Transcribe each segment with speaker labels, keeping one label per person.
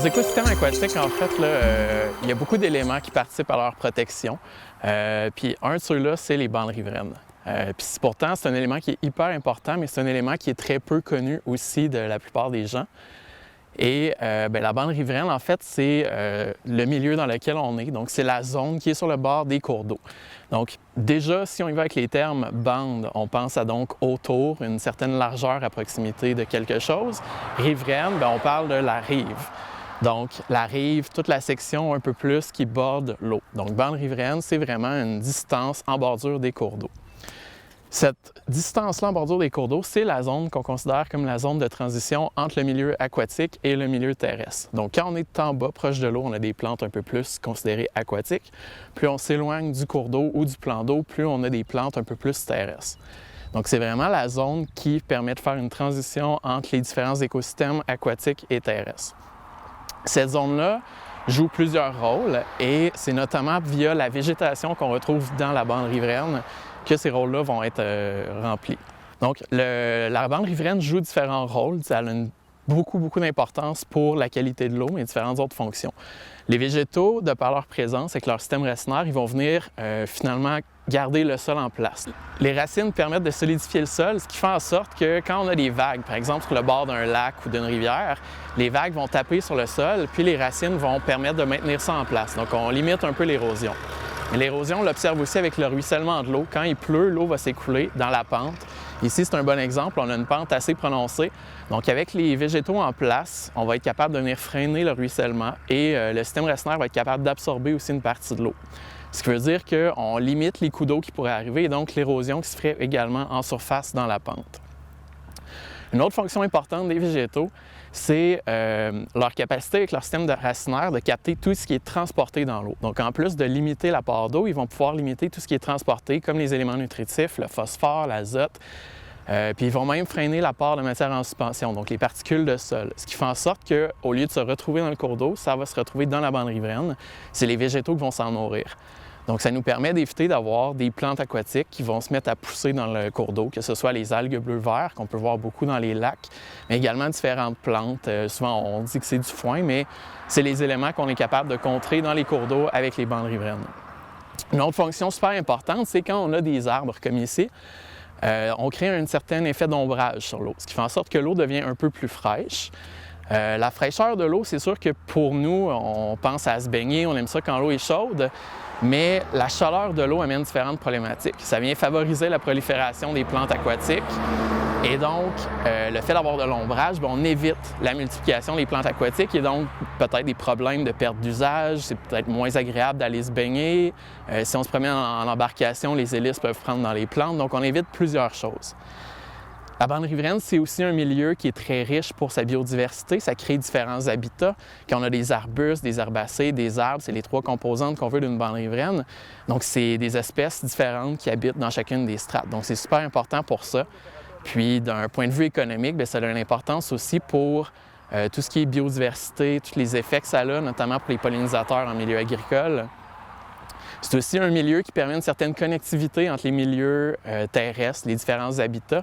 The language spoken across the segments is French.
Speaker 1: écosystèmes aquatiques, en fait, il y a beaucoup d'éléments qui participent à leur protection. Puis un de ceux-là, c'est les bandes riveraines. Puis pourtant, c'est un élément qui est hyper important, mais c'est un élément qui est très peu connu aussi de la plupart des gens. Et la bande riveraine, en fait, c'est le milieu dans lequel on est. Donc, c'est la zone qui est sur le bord des cours d'eau. Donc, déjà, si on y va avec les termes bande, on pense à donc autour, une certaine largeur à proximité de quelque chose. Riveraine, on parle de la rive. Donc, la rive, toute la section un peu plus qui borde l'eau. Donc, bande riveraine, c'est vraiment une distance en bordure des cours d'eau. Cette distance-là en bordure des cours d'eau, c'est la zone qu'on considère comme la zone de transition entre le milieu aquatique et le milieu terrestre. Donc, quand on est en bas, proche de l'eau, on a des plantes un peu plus considérées aquatiques. Plus on s'éloigne du cours d'eau ou du plan d'eau, plus on a des plantes un peu plus terrestres. Donc, c'est vraiment la zone qui permet de faire une transition entre les différents écosystèmes aquatiques et terrestres. Cette zone-là joue plusieurs rôles et c'est notamment via la végétation qu'on retrouve dans la bande riveraine que ces rôles-là vont être remplis. Donc, la bande riveraine joue différents rôles. Elle a beaucoup d'importance pour la qualité de l'eau et différentes autres fonctions. Les végétaux, de par leur présence avec leur système racinaire, ils vont venir finalement garder le sol en place. Les racines permettent de solidifier le sol, ce qui fait en sorte que quand on a des vagues, par exemple sur le bord d'un lac ou d'une rivière, les vagues vont taper sur le sol, puis les racines vont permettre de maintenir ça en place. Donc, on limite un peu l'érosion. Mais l'érosion, on l'observe aussi avec le ruissellement de l'eau. Quand il pleut, l'eau va s'écouler dans la pente. Ici, c'est un bon exemple. On a une pente assez prononcée. Donc, avec les végétaux en place, on va être capable de venir freiner le ruissellement et le système racinaire va être capable d'absorber aussi une partie de l'eau. Ce qui veut dire qu'on limite les coups d'eau qui pourraient arriver et donc l'érosion qui se ferait également en surface dans la pente. Une autre fonction importante des végétaux, c'est leur capacité avec leur système racinaire de capter tout ce qui est transporté dans l'eau. Donc, en plus de limiter l'apport d'eau, ils vont pouvoir limiter tout ce qui est transporté, comme les éléments nutritifs, le phosphore, l'azote. Puis ils vont même freiner l'apport de matière en suspension, donc les particules de sol. Ce qui fait en sorte qu'au lieu de se retrouver dans le cours d'eau, ça va se retrouver dans la bande riveraine. C'est les végétaux qui vont s'en nourrir. Donc, ça nous permet d'éviter d'avoir des plantes aquatiques qui vont se mettre à pousser dans le cours d'eau, que ce soit les algues bleu-vert, qu'on peut voir beaucoup dans les lacs, mais également différentes plantes. Souvent, on dit que c'est du foin, mais c'est les éléments qu'on est capable de contrer dans les cours d'eau avec les bandes riveraines. Une autre fonction super importante, c'est quand on a des arbres comme ici, on crée un certain effet d'ombrage sur l'eau, ce qui fait en sorte que l'eau devient un peu plus fraîche. La fraîcheur de l'eau, c'est sûr que pour nous, on pense à se baigner, on aime ça quand l'eau est chaude, mais la chaleur de l'eau amène différentes problématiques. Ça vient favoriser la prolifération des plantes aquatiques et donc le fait d'avoir de l'ombrage, on évite la multiplication des plantes aquatiques et donc peut-être des problèmes de perte d'usage, c'est peut-être moins agréable d'aller se baigner. Si on se promène en embarcation, les hélices peuvent prendre dans les plantes, donc on évite plusieurs choses. La bande riveraine, c'est aussi un milieu qui est très riche pour sa biodiversité. Ça crée différents habitats. Quand on a des arbustes, des herbacées, des arbres, c'est les trois composantes qu'on veut d'une bande riveraine. Donc, c'est des espèces différentes qui habitent dans chacune des strates. Donc, c'est super important pour ça. Puis, d'un point de vue économique, ça a une importance aussi pour tout ce qui est biodiversité, tous les effets que ça a, notamment pour les pollinisateurs en milieu agricole. C'est aussi un milieu qui permet une certaine connectivité entre les milieux terrestres, les différents habitats.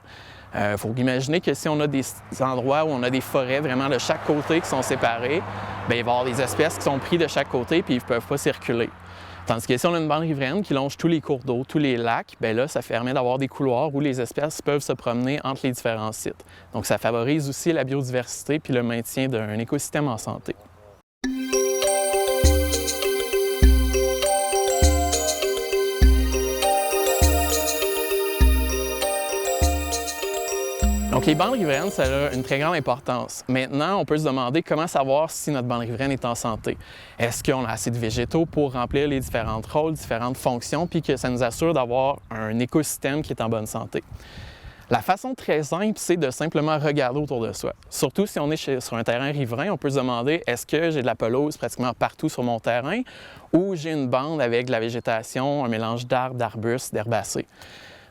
Speaker 1: Il faut imaginer que si on a des endroits où on a des forêts vraiment de chaque côté qui sont séparées, il va y avoir des espèces qui sont prises de chaque côté puis ils ne peuvent pas circuler. Tandis que si on a une bande riveraine qui longe tous les cours d'eau, tous les lacs, là, ça permet d'avoir des couloirs où les espèces peuvent se promener entre les différents sites. Donc, ça favorise aussi la biodiversité puis le maintien d'un écosystème en santé. Donc, les bandes riveraines, ça a une très grande importance. Maintenant, on peut se demander comment savoir si notre bande riveraine est en santé. Est-ce qu'on a assez de végétaux pour remplir les différents rôles, différentes fonctions, puis que ça nous assure d'avoir un écosystème qui est en bonne santé? La façon très simple, c'est de simplement regarder autour de soi. Surtout si on est sur un terrain riverain, on peut se demander est-ce que j'ai de la pelouse pratiquement partout sur mon terrain ou j'ai une bande avec de la végétation, un mélange d'arbres, d'arbustes, d'herbacées.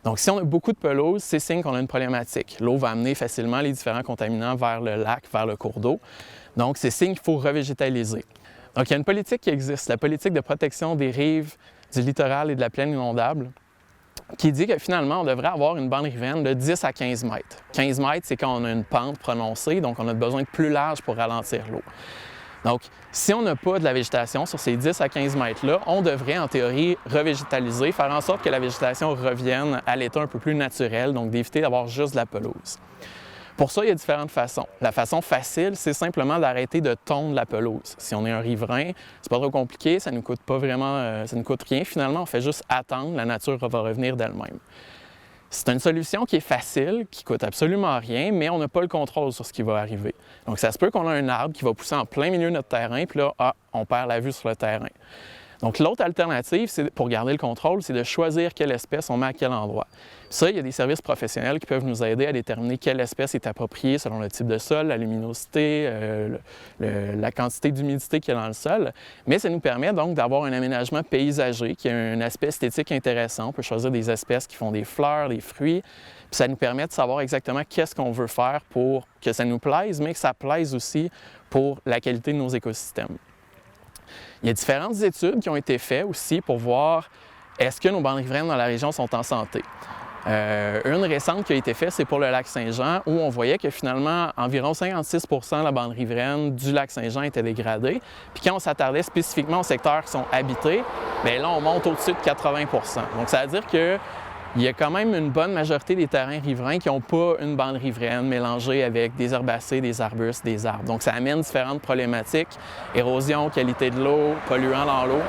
Speaker 1: Donc, si on a beaucoup de pelouse, c'est signe qu'on a une problématique. L'eau va amener facilement les différents contaminants vers le lac, vers le cours d'eau. Donc, c'est signe qu'il faut revégétaliser. Donc, il y a une politique qui existe, la politique de protection des rives, du littoral et de la plaine inondable, qui dit que finalement, on devrait avoir une bande riveraine de 10 à 15 mètres. 15 mètres, c'est quand on a une pente prononcée, donc on a besoin de plus large pour ralentir l'eau. Donc, si on n'a pas de la végétation sur ces 10 à 15 mètres-là, on devrait, en théorie, revégétaliser, faire en sorte que la végétation revienne à l'état un peu plus naturel, donc d'éviter d'avoir juste de la pelouse. Pour ça, il y a différentes façons. La façon facile, c'est simplement d'arrêter de tondre la pelouse. Si on est un riverain, c'est pas trop compliqué, ça ne nous coûte pas vraiment, ça ne coûte rien. Finalement, on fait juste attendre, la nature va revenir d'elle-même. C'est une solution qui est facile, qui coûte absolument rien, mais on n'a pas le contrôle sur ce qui va arriver. Donc, ça se peut qu'on ait un arbre qui va pousser en plein milieu de notre terrain, puis là, on perd la vue sur le terrain. Donc, l'autre alternative, pour garder le contrôle, c'est de choisir quelle espèce on met à quel endroit. Ça, il y a des services professionnels qui peuvent nous aider à déterminer quelle espèce est appropriée selon le type de sol, la luminosité, la quantité d'humidité qu'il y a dans le sol. Mais ça nous permet donc d'avoir un aménagement paysager qui a un aspect esthétique intéressant. On peut choisir des espèces qui font des fleurs, des fruits. Puis ça nous permet de savoir exactement qu'est-ce qu'on veut faire pour que ça nous plaise, mais que ça plaise aussi pour la qualité de nos écosystèmes. Il y a différentes études qui ont été faites aussi pour voir est-ce que nos bandes riveraines dans la région sont en santé. Une récente qui a été faite, c'est pour le lac Saint-Jean, où on voyait que finalement, environ 56 % de la bande riveraine du lac Saint-Jean était dégradée. Puis quand on s'attardait spécifiquement aux secteurs qui sont habités, bien là, on monte au-dessus de 80 %. Donc, ça veut dire qu'il y a quand même une bonne majorité des terrains riverains qui n'ont pas une bande riveraine mélangée avec des herbacées, des arbustes, des arbres. Donc, ça amène différentes problématiques, érosion, qualité de l'eau, polluants dans l'eau.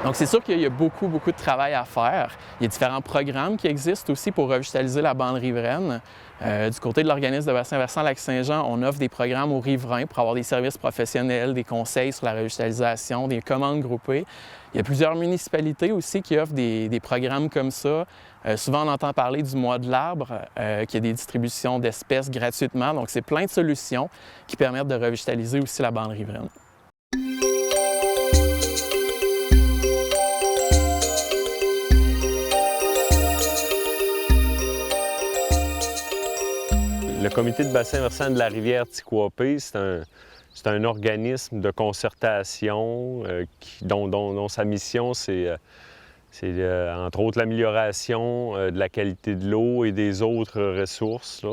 Speaker 1: Donc, c'est sûr qu'il y a beaucoup de travail à faire. Il y a différents programmes qui existent aussi pour revitaliser la bande riveraine. Du côté de l'organisme de bassin versant Lac-Saint-Jean, on offre des programmes aux riverains pour avoir des services professionnels, des conseils sur la revitalisation, des commandes groupées. Il y a plusieurs municipalités aussi qui offrent des programmes comme ça. Souvent, on entend parler du mois de l'arbre, qui a des distributions d'espèces gratuitement. Donc, c'est plein de solutions qui permettent de revitaliser aussi la bande riveraine.
Speaker 2: Le comité de bassin versant de la rivière Tikouapé, c'est un organisme de concertation dont sa mission, c'est entre autres l'amélioration de la qualité de l'eau et des autres ressources.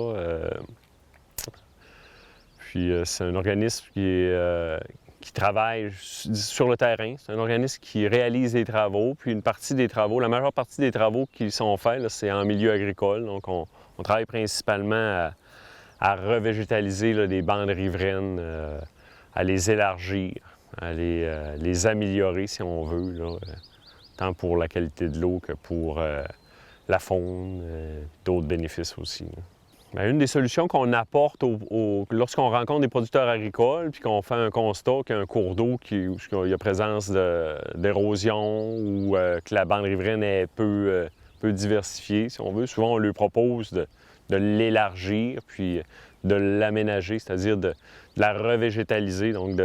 Speaker 2: Puis c'est un organisme qui travaille sur le terrain. C'est un organisme qui réalise des travaux, puis une partie des travaux, la majeure partie des travaux qui sont faits, c'est en milieu agricole. Donc on travaille principalement à revégétaliser des bandes riveraines, à les élargir, à les améliorer si on veut, tant pour la qualité de l'eau que pour la faune, d'autres bénéfices aussi. Bien, une des solutions qu'on apporte lorsqu'on rencontre des producteurs agricoles puis qu'on fait un constat qu'il y a un cours d'eau où il y a présence d'érosion ou que la bande riveraine est peu diversifiée, si on veut, souvent on lui propose de l'élargir, puis de l'aménager, c'est-à-dire de la revégétaliser, donc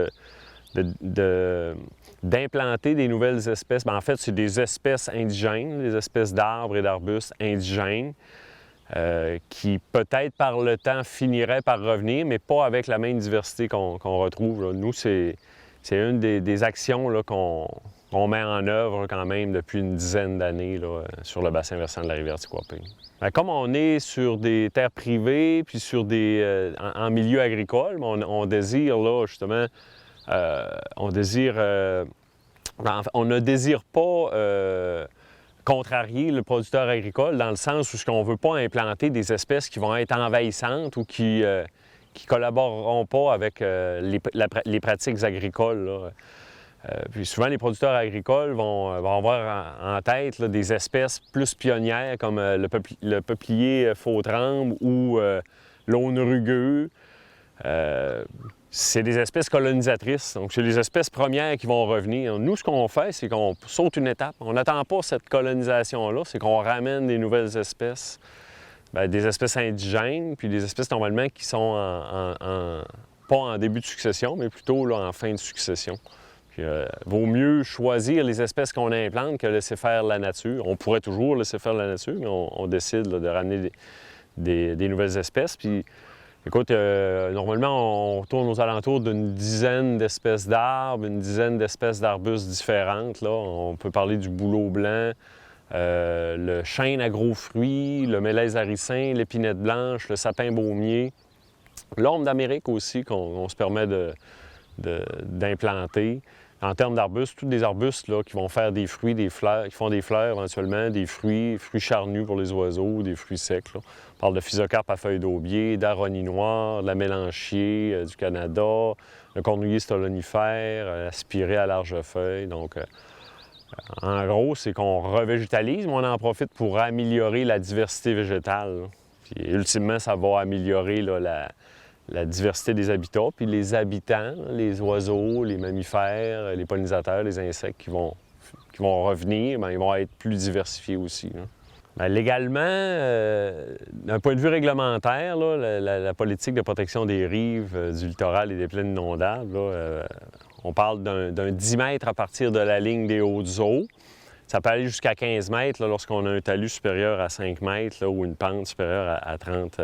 Speaker 2: d'implanter des nouvelles espèces. Bien, en fait, c'est des espèces indigènes, des espèces d'arbres et d'arbustes indigènes, qui peut-être par le temps finiraient par revenir, mais pas avec la même diversité qu'on retrouve, là. Nous, c'est une des actions qu'on met en œuvre quand même depuis une dizaine d'années sur le bassin versant de la rivière Tikouapé. Bien, comme on est sur des terres privées puis sur en milieu agricole, on désire là justement, on ne désire pas contrarier le producteur agricole dans le sens où on ne veut pas implanter des espèces qui vont être envahissantes ou qui collaboreront pas avec les pratiques agricoles, là. Puis souvent, les producteurs agricoles vont avoir en tête des espèces plus pionnières comme le peuplier faux-tremble ou l'aune rugueux. C'est des espèces colonisatrices, donc c'est les espèces premières qui vont revenir. Nous, ce qu'on fait, c'est qu'on saute une étape. On n'attend pas cette colonisation-là, c'est qu'on ramène des nouvelles espèces, bien, des espèces indigènes, puis des espèces normalement qui sont pas en début de succession, mais plutôt là, en fin de succession. Puis, vaut mieux choisir les espèces qu'on implante que laisser faire la nature. On pourrait toujours laisser faire la nature, mais on décide de ramener des nouvelles espèces. Puis, écoute, normalement, on tourne aux alentours d'une dizaine d'espèces d'arbres, une dizaine d'espèces d'arbustes différentes, là. On peut parler du bouleau blanc, le chêne à gros fruits, le mélèze harricin, l'épinette blanche, le sapin baumier, l'orme d'Amérique aussi, qu'on se permet d'implanter. En termes d'arbustes, tous des arbustes là, qui vont faire des fruits, des fleurs, qui font des fleurs éventuellement, des fruits charnus pour les oiseaux, des fruits secs. Là. On parle de physocarpe à feuilles d'aubier, d'aronie noire, de la mélanchier du Canada, le cornouiller stolonifère, la spirée à large feuille. Donc, en gros, c'est qu'on revégétalise, mais on en profite pour améliorer la diversité végétale. Puis, ultimement, ça va améliorer là, la diversité des habitats, puis les habitants, les oiseaux, les mammifères, les pollinisateurs, les insectes qui vont revenir, bien, ils vont être plus diversifiés aussi. Là. Bien, légalement, d'un point de vue réglementaire, là, la politique de protection des rives du littoral et des plaines inondables, là, on parle d'un 10 mètres à partir de la ligne des hautes eaux. Ça peut aller jusqu'à 15 mètres là, lorsqu'on a un talus supérieur à 5 mètres là, ou une pente supérieure à 30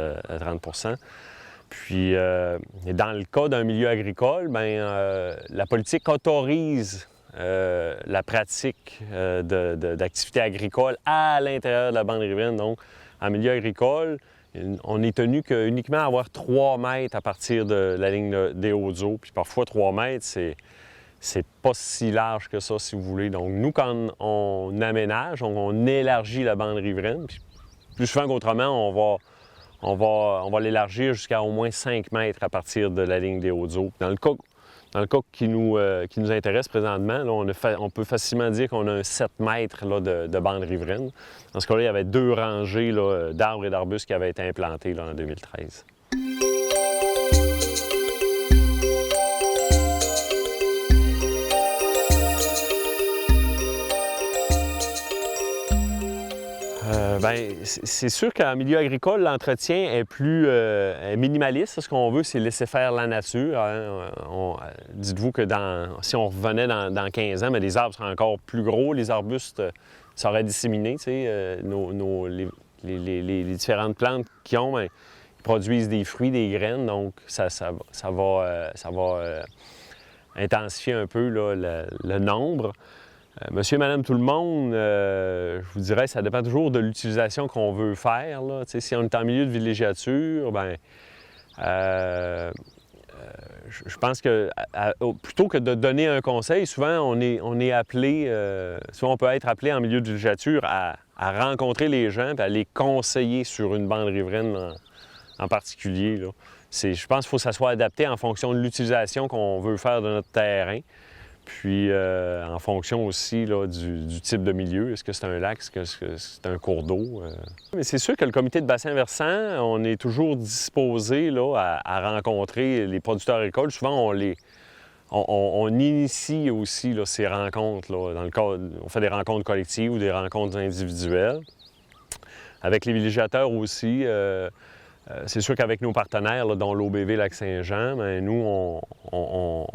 Speaker 2: Puis, dans le cas d'un milieu agricole, bien, la politique autorise la pratique d'activités agricoles à l'intérieur de la bande riveraine. Donc, en milieu agricole, on est tenu uniquement à avoir 3 mètres à partir de la ligne des hautes eaux. Puis parfois, 3 mètres, c'est pas si large que ça, si vous voulez. Donc, nous, quand on aménage, on élargit la bande riveraine. Puis, plus souvent qu'autrement, on va l'élargir jusqu'à au moins 5 mètres à partir de la ligne des hautes eaux. Dans le cas qui nous intéresse présentement, là, on peut facilement dire qu'on a un 7 mètres là, de bande riveraine. Dans ce cas-là, il y avait 2 rangées d'arbres et d'arbustes qui avaient été implantés là, en 2013. Bien, c'est sûr qu'en milieu agricole, l'entretien est plus minimaliste. Ce qu'on veut, c'est laisser faire la nature. Hein. Dites-vous que si on revenait dans 15 ans, bien, les arbres seraient encore plus gros, les arbustes seraient disséminés. Tu sais, les différentes plantes qu'ils ont, bien, ils produisent des fruits, des graines, donc ça va intensifier un peu là, le nombre. Monsieur et madame tout le monde, je vous dirais, ça dépend toujours de l'utilisation qu'on veut faire. Là. Si on est en milieu de villégiature, bien, je pense que plutôt que de donner un conseil, souvent on est appelé, souvent on peut être appelé en milieu de villégiature à rencontrer les gens et à les conseiller sur une bande riveraine en particulier. Là. Je pense qu'il faut que ça soit adapté en fonction de l'utilisation qu'on veut faire de notre terrain. Puis, en fonction aussi là, du type de milieu, est-ce que c'est un lac, est-ce que c'est un cours d'eau? Mais c'est sûr que le comité de bassin versant, on est toujours disposé là, à rencontrer les producteurs agricoles. Souvent, on initie aussi là, ces rencontres. Là, dans le cas, on fait des rencontres collectives ou des rencontres individuelles. Avec les villégiateurs aussi, c'est sûr qu'avec nos partenaires, là, dont l'OBV Lac-Saint-Jean, bien, nous, on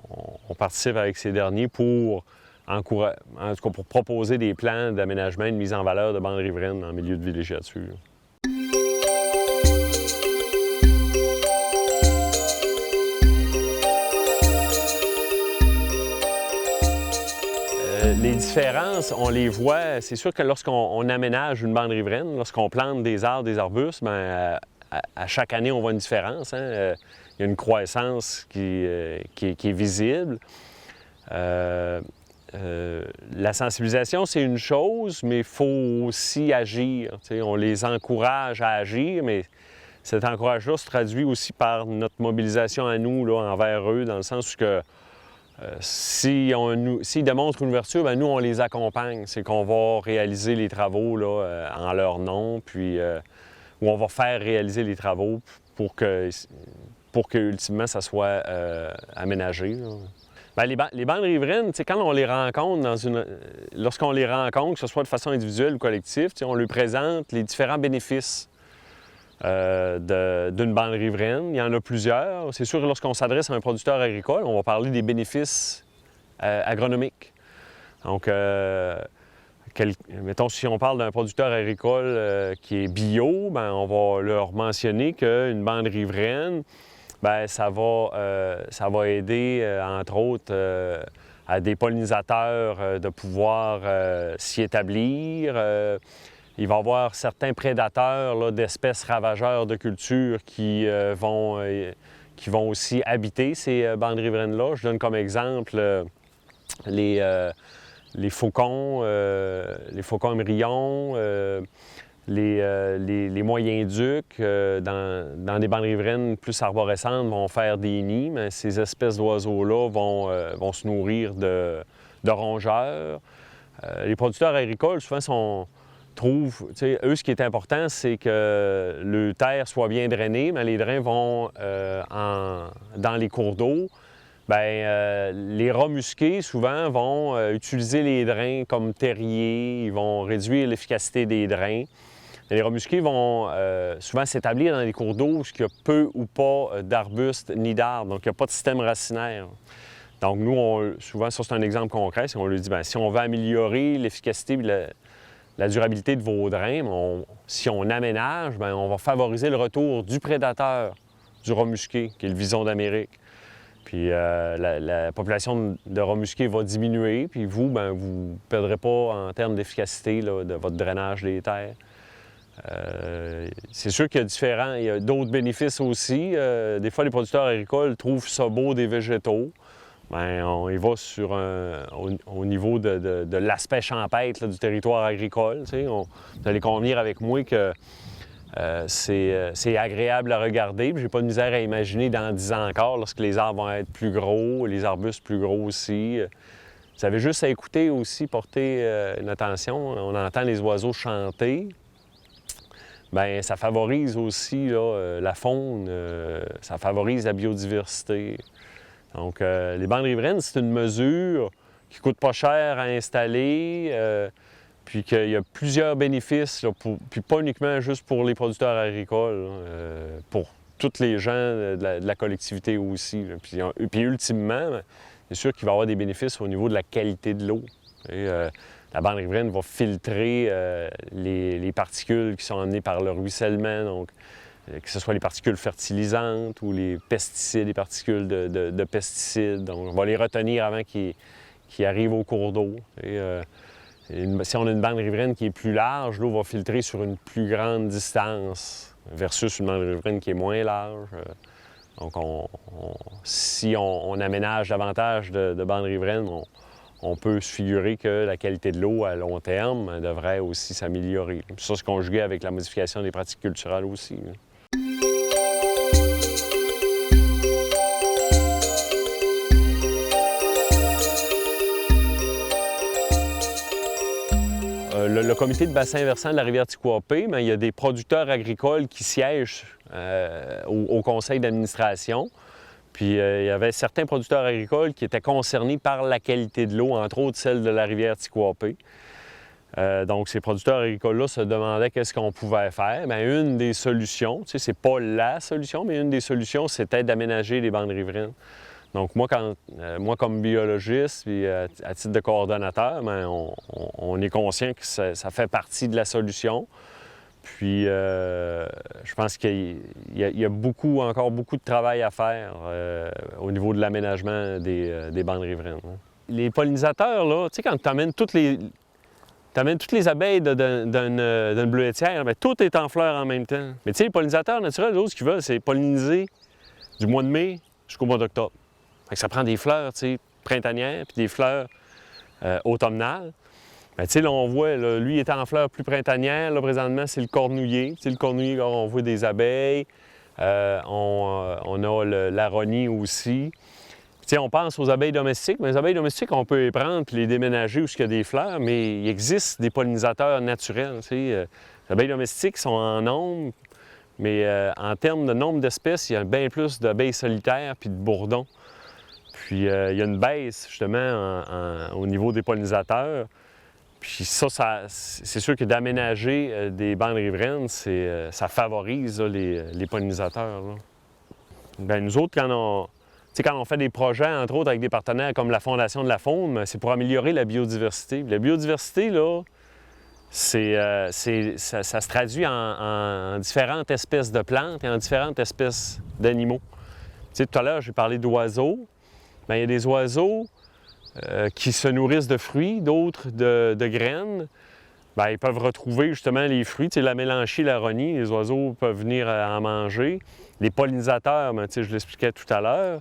Speaker 2: participe avec ces derniers pour proposer des plans d'aménagement et de mise en valeur de bandes riveraines en milieu de villégiature. Les différences, on les voit, c'est sûr que lorsqu'on aménage une bande riveraine, lorsqu'on plante des arbres, des arbustes, bien, à chaque année, on voit une différence. Hein? Il y a une croissance qui est visible. La sensibilisation, c'est une chose, mais il faut aussi agir. T'sais, on les encourage à agir, mais cet encouragement-là se traduit aussi par notre mobilisation à nous là, envers eux, dans le sens que s'ils démontrent une ouverture, bien, nous, on les accompagne. C'est qu'on va réaliser les travaux là, en leur nom, puis où on va faire réaliser les travaux pour que ultimement, ça soit aménagé. Bien, les bandes riveraines, quand on les rencontre lorsqu'on les rencontre, que ce soit de façon individuelle ou collective, on lui présente les différents bénéfices d'une bande riveraine. Il y en a plusieurs. C'est sûr que lorsqu'on s'adresse à un producteur agricole, on va parler des bénéfices agronomiques. Donc, mettons, si on parle d'un producteur agricole qui est bio, bien, on va leur mentionner qu'une bande riveraine, bien, ça va aider, entre autres, à des pollinisateurs de pouvoir s'y établir. Il va y avoir certains prédateurs là, d'espèces ravageurs de culture qui vont qui vont aussi habiter ces bandes riveraines-là. Je donne comme exemple les faucons émerillons, les moyens-ducs, dans des bandes riveraines plus arborescentes, vont faire des nids, mais ces espèces d'oiseaux-là vont se nourrir de rongeurs. Les producteurs agricoles, souvent, trouvent, eux, ce qui est important, c'est que le terre soit bien drainée, mais les drains vont dans les cours d'eau. Les rats musqués, souvent, vont utiliser les drains comme terriers, ils vont réduire l'efficacité des drains. Les rats musqués vont souvent s'établir dans les cours d'eau où il y a peu ou pas d'arbustes ni d'arbres, donc il n'y a pas de système racinaire. Donc nous, souvent, ça c'est un exemple concret, on lui dit, si on veut améliorer l'efficacité et la durabilité de vos drains, si on aménage, on va favoriser le retour du prédateur du rat musqué, qui est le vison d'Amérique. Puis la population de rats musqués va diminuer, puis vous ne perdrez pas en termes d'efficacité de votre drainage des terres. C'est sûr qu'il y a d'autres bénéfices aussi. Des fois, les producteurs agricoles trouvent ça beau des végétaux. On y va au niveau de l'aspect champêtre du territoire agricole. Vous allez convenir avec moi que c'est agréable à regarder. J'ai pas de misère à imaginer dans 10 ans encore, lorsque les arbres vont être plus gros, les arbustes plus gros aussi. Vous avez juste à écouter aussi, porter une attention. On entend les oiseaux chanter. Ça favorise aussi la faune, ça favorise la biodiversité. Donc, les bandes riveraines, c'est une mesure qui ne coûte pas cher à installer, puis qu'il y a plusieurs bénéfices, puis pas uniquement juste pour les producteurs agricoles, pour tous les gens de la collectivité aussi. Puis ultimement, c'est sûr qu'il va y avoir des bénéfices au niveau de la qualité de l'eau. La bande riveraine va filtrer les particules qui sont amenées par le ruissellement, donc que ce soit les particules fertilisantes ou les pesticides, les particules de pesticides. Donc, on va les retenir avant qu'ils arrivent au cours d'eau. Si on a une bande riveraine qui est plus large, l'eau va filtrer sur une plus grande distance versus une bande riveraine qui est moins large. Donc, si on aménage davantage de bandes riveraines, on peut se figurer que la qualité de l'eau à long terme devrait aussi s'améliorer. Ça, c'est conjugué avec la modification des pratiques culturelles aussi. Le comité de bassin versant de la rivière Tikouapé, il y a des producteurs agricoles qui siègent au conseil d'administration. Puis il y avait certains producteurs agricoles qui étaient concernés par la qualité de l'eau, entre autres celle de la rivière Tikouapé. Donc ces producteurs agricoles-là se demandaient qu'est-ce qu'on pouvait faire. Une des solutions, c'est pas la solution, mais une des solutions, c'était d'aménager les bandes riveraines. Donc moi, comme biologiste, puis à titre de coordonnateur, on est conscient que ça fait partie de la solution. Puis je pense qu'il y a encore beaucoup de travail à faire au niveau de l'aménagement des bandes riveraines. Les pollinisateurs, là, tu sais, quand tu amènes toutes les abeilles d'une bleuetière, tout est en fleurs en même temps. Mais tu sais, les pollinisateurs naturels, eux, ce qu'ils veulent, c'est polliniser du mois de mai jusqu'au mois d'octobre. Ça prend des fleurs, tu sais, printanières, puis des fleurs automnales. Tu sais, là, on voit, là, lui, il est en fleurs plus printanières. Là, présentement, c'est le cornouiller. Tu sais, le cornouiller, là, on voit des abeilles. On a l'aronie aussi. Tu sais, on pense aux abeilles domestiques. Mais les abeilles domestiques, on peut les prendre puis les déménager où il y a des fleurs, mais il existe des pollinisateurs naturels. Tu sais. Les abeilles domestiques sont en nombre, mais en termes de nombre d'espèces, il y a bien plus d'abeilles solitaires puis de bourdons. Puis il y a une baisse, justement, au niveau des pollinisateurs. Puis ça c'est sûr que d'aménager des bandes riveraines, ça favorise là, les pollinisateurs. Là. Nous autres, quand on fait des projets, entre autres, avec des partenaires comme la Fondation de la faune, c'est pour améliorer la biodiversité. La biodiversité, là, ça se traduit en différentes espèces de plantes et en différentes espèces d'animaux. Tu sais, tout à l'heure, j'ai parlé d'oiseaux. Il y a des oiseaux qui se nourrissent de fruits, d'autres de graines. Bien, ils peuvent retrouver justement les fruits. Tu sais, la mélanchie, l'aronie, les oiseaux peuvent venir en manger. Les pollinisateurs, ben, tu sais, je l'expliquais tout à l'heure.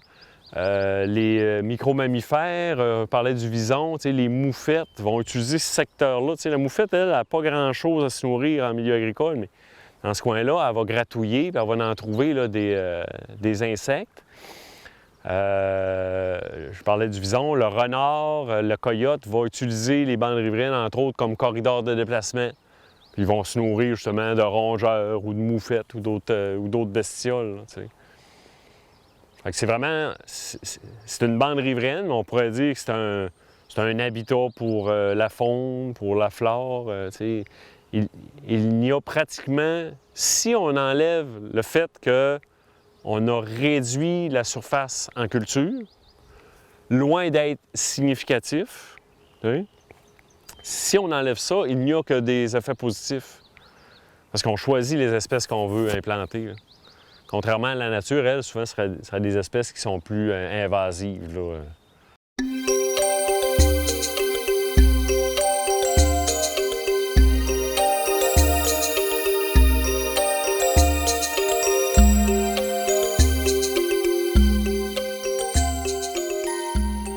Speaker 2: Les micro-mammifères, on parlait du vison, tu sais, les moufettes vont utiliser ce secteur-là. Tu sais, la moufette, elle, n'a pas grand-chose à se nourrir en milieu agricole, mais dans ce coin-là, elle va gratouiller, puis elle va en trouver là, des insectes. Je parlais du vison, le renard, le coyote va utiliser les bandes riveraines, entre autres, comme corridor de déplacement. Puis ils vont se nourrir justement de rongeurs ou de moufettes ou d'autres bestioles. Là, tu sais. Fait que c'est vraiment, c'est une bande riveraine, mais on pourrait dire que c'est un habitat pour la faune, pour la flore. Tu sais. Il n'y a pratiquement, si on enlève le fait qu'on a réduit la surface en culture, loin d'être significatif, tu sais, si on enlève ça, il n'y a que des effets positifs. Parce qu'on choisit les espèces qu'on veut implanter. Là. Contrairement à la nature, elle, souvent, ce serait des espèces qui sont plus invasives. Là.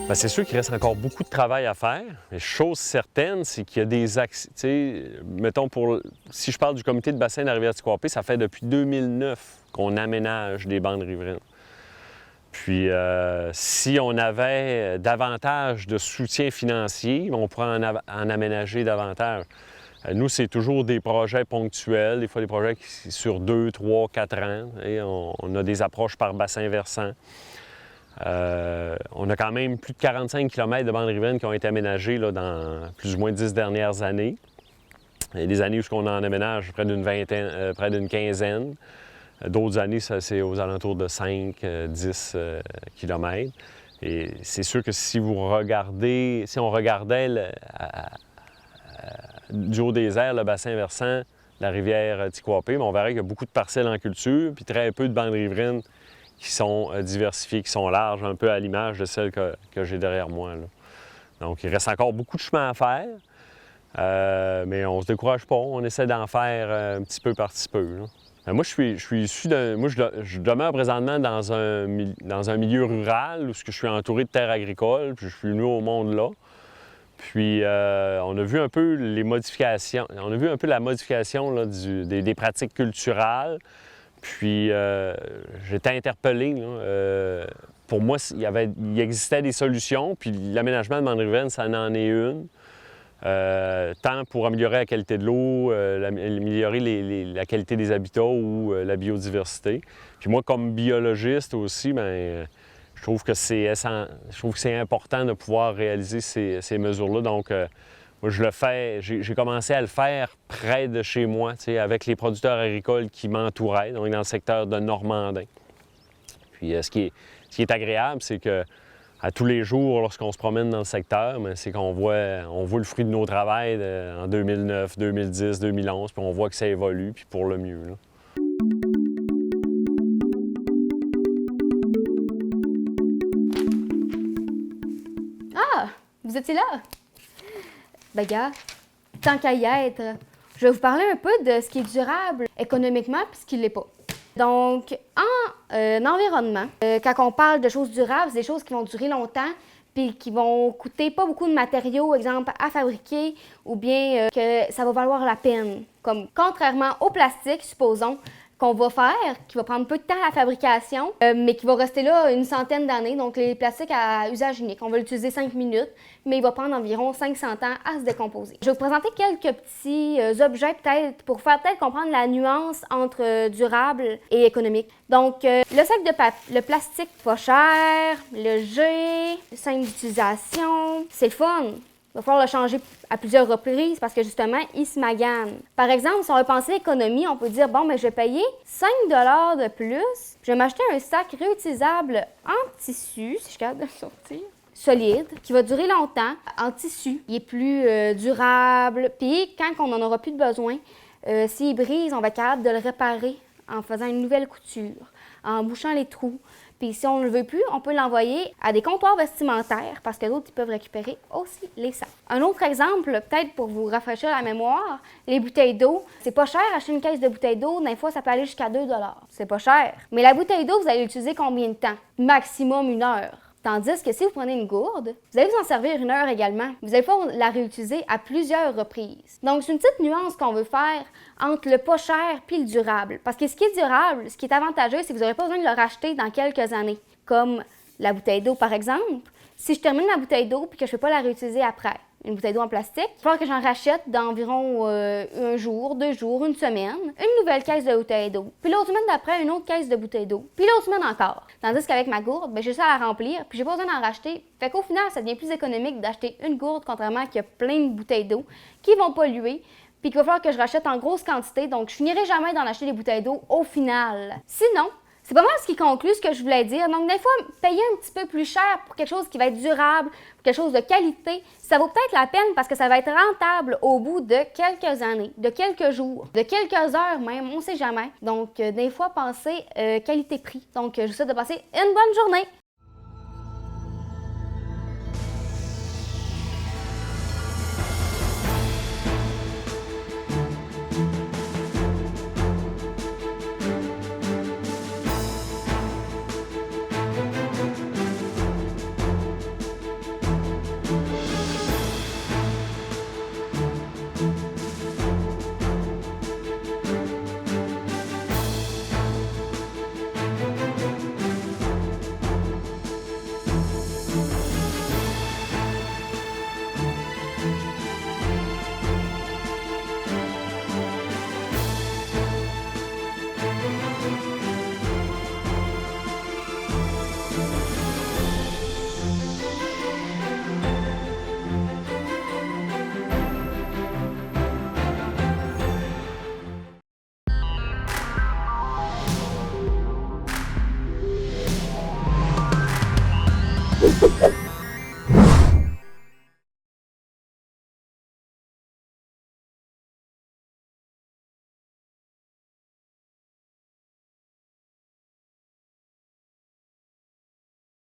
Speaker 2: Bien, c'est sûr qu'il reste encore beaucoup de travail à faire, mais chose certaine, c'est qu'il y a des axes. Tu sais, mettons, si je parle du comité de bassin de la Rivière-du-Coipé, ça fait depuis 2009 qu'on aménage des bandes riveraines. Puis, si on avait davantage de soutien financier, on pourrait en aménager davantage. Nous, c'est toujours des projets ponctuels, des fois des projets sur 2, 3, 4 ans. Et on a des approches par bassin versant. On a quand même plus de 45 km de bandes riveraines qui ont été aménagées là, dans plus ou moins 10 dernières années. Il y a des années où on en aménage près d'une quinzaine. D'autres années, ça, c'est aux alentours de 5, 10 km. Et c'est sûr que si on regardait du haut des airs, le bassin versant de la rivière Tiquapé, on verrait qu'il y a beaucoup de parcelles en culture, puis très peu de bandes riveraines qui sont diversifiées, qui sont larges, un peu à l'image de celles que j'ai derrière moi. Là. Donc, il reste encore beaucoup de chemin à faire, mais on ne se décourage pas, on essaie d'en faire un petit peu par petit peu. Là. Moi, je suis issu je demeure présentement dans un milieu rural où je suis entouré de terres agricoles, puis je suis venu au monde là. Puis, on a vu un peu les modifications, on a vu un peu la modification là, des pratiques culturales. Puis, j'étais interpellé. Là, pour moi, il existait des solutions, puis l'aménagement de bande riveraine, ça en est une. Tant pour améliorer la qualité de l'eau, améliorer la qualité des habitats ou la biodiversité. Puis moi, comme biologiste aussi, bien, je trouve que c'est important de pouvoir réaliser ces mesures-là. Donc, moi, je le fais, j'ai commencé à le faire près de chez moi, avec les producteurs agricoles qui m'entouraient, donc dans le secteur de Normandin. Puis, ce qui est agréable, c'est que à tous les jours, lorsqu'on se promène dans le secteur, c'est qu'on voit le fruit de nos travails en 2009, 2010, 2011, puis on voit que ça évolue, puis pour le mieux. Là.
Speaker 3: Ah! Vous étiez là? Ben, gars, tant qu'à y être, je vais vous parler un peu de ce qui est durable économiquement puis ce qui ne l'est pas. Donc, en environnement, quand on parle de choses durables, c'est des choses qui vont durer longtemps puis qui vont coûter pas beaucoup de matériaux, exemple, à fabriquer ou bien que ça va valoir la peine. Comme contrairement au plastique, supposons, qu'on va faire, qui va prendre peu de temps à la fabrication, mais qui va rester là une centaine d'années. Donc, les plastiques à usage unique, on va l'utiliser 5 minutes, mais il va prendre environ 500 ans à se décomposer. Je vais vous présenter quelques petits objets, peut-être, pour faire peut-être comprendre la nuance entre durable et économique. Donc, le sac de papier, le plastique pas cher, léger, simple d'utilisation, c'est le fun. Il va falloir le changer à plusieurs reprises parce que justement, il se magane. Par exemple, si on veut penser économie, on peut dire, bon, mais je vais payer 5 $ de plus. Je vais m'acheter un sac réutilisable en tissu, si je suis capable de le sortir, solide, qui va durer longtemps, en tissu. Il est plus durable. Puis, quand on n'en aura plus de besoin, s'il brise, on va être capable de le réparer en faisant une nouvelle couture, en bouchant les trous. Puis si on ne le veut plus, on peut l'envoyer à des comptoirs vestimentaires parce que d'autres, ils peuvent récupérer aussi les sacs. Un autre exemple, peut-être pour vous rafraîchir la mémoire, les bouteilles d'eau. C'est pas cher acheter une caisse de bouteilles d'eau. Des fois, ça peut aller jusqu'à 2 $. C'est pas cher. Mais la bouteille d'eau, vous allez l'utiliser combien de temps? Maximum 1 heure. Tandis que si vous prenez une gourde, vous allez vous en servir 1 heure également. Vous allez pouvoir la réutiliser à plusieurs reprises. Donc, c'est une petite nuance qu'on veut faire entre le pas cher puis le durable. Parce que ce qui est durable, ce qui est avantageux, c'est que vous n'aurez pas besoin de le racheter dans quelques années. Comme la bouteille d'eau, par exemple. Si je termine ma bouteille d'eau puis que je ne peux pas la réutiliser après, une bouteille d'eau en plastique, il va falloir que j'en rachète d'environ 1 jour, 2 jours, 1 semaine, une nouvelle caisse de bouteille d'eau. Puis l'autre semaine d'après, une autre caisse de bouteille d'eau. Puis l'autre semaine encore. Tandis qu'avec ma gourde, j'ai ça à la remplir, puis j'ai pas besoin d'en racheter. Fait qu'au final, ça devient plus économique d'acheter une gourde, contrairement à qu'il y a plein de bouteilles d'eau qui vont polluer, puis qu'il va falloir que je rachète en grosse quantité, donc je finirai jamais d'en acheter des bouteilles d'eau au final. Sinon, c'est pas mal ce qui conclut ce que je voulais dire. Donc, des fois, payer un petit peu plus cher pour quelque chose qui va être durable, pour quelque chose de qualité, ça vaut peut-être la peine parce que ça va être rentable au bout de quelques années, de quelques jours, de quelques heures même, on ne sait jamais. Donc, des fois, pensez qualité-prix. Donc, je vous souhaite de passer une bonne journée.